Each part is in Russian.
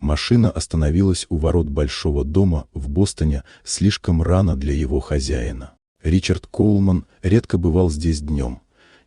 Машина остановилась у ворот большого дома в Бостоне слишком рано для его хозяина. Ричард Коулман редко бывал здесь днем.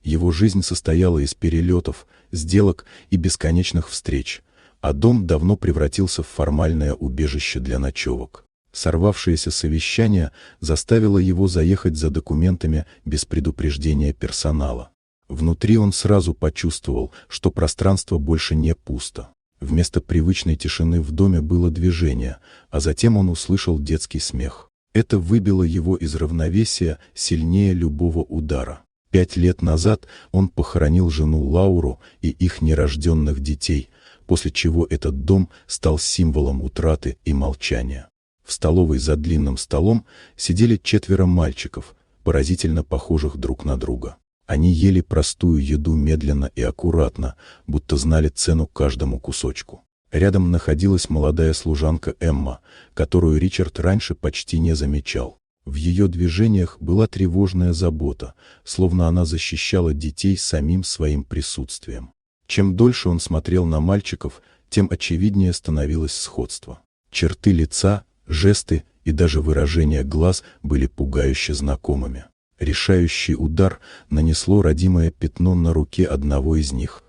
Его жизнь состояла из перелетов, сделок и бесконечных встреч, а дом давно превратился в формальное убежище для ночевок. Сорвавшееся совещание заставило его заехать за документами без предупреждения персонала. Внутри он сразу почувствовал, что пространство больше не пусто. Вместо привычной тишины в доме было движение, а затем он услышал детский смех. Это выбило его из равновесия сильнее любого удара. 5 лет назад он похоронил жену Лауру и их нерожденных детей, после чего этот дом стал символом утраты и молчания. В столовой за длинным столом сидели 4 мальчиков, поразительно похожих друг на друга. Они ели простую еду медленно и аккуратно, будто знали цену каждому кусочку. Рядом находилась молодая служанка Эмма, которую Ричард раньше почти не замечал. В ее движениях была тревожная забота, словно она защищала детей самим своим присутствием. Чем дольше он смотрел на мальчиков, тем очевиднее становилось сходство. Черты лица, жесты и даже выражения глаз были пугающе знакомыми. Решающий удар нанесло родимое пятно на руке одного из них.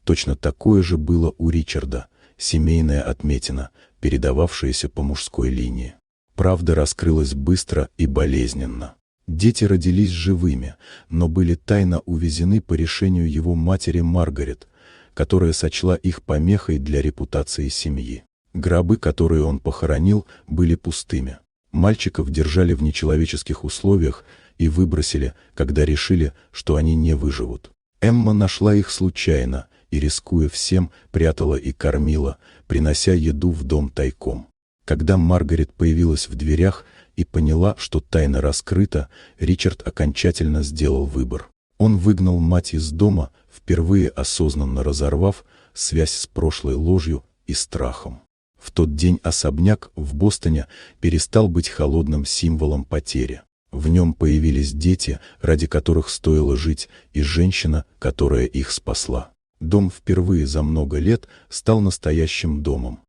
Точно такое же было у Ричарда, семейная отметина, передававшаяся по мужской линии. Правда раскрылась быстро и болезненно. Дети родились живыми, но были тайно увезены по решению его матери Маргарет, которая сочла их помехой для репутации семьи. Гробы, которые он похоронил, были пустыми. Мальчиков держали в нечеловеческих условиях и выбросили, когда решили, что они не выживут. Эмма нашла их случайно и, рискуя всем, прятала и кормила, принося еду в дом тайком. Когда Маргарет появилась в дверях и поняла, что тайна раскрыта, Ричард окончательно сделал выбор. Он выгнал мать из дома, впервые осознанно разорвав связь с прошлой ложью и страхом. В тот день особняк в Бостоне перестал быть холодным символом потери. В нем появились дети, ради которых стоило жить, и женщина, которая их спасла. Дом впервые за много лет стал настоящим домом.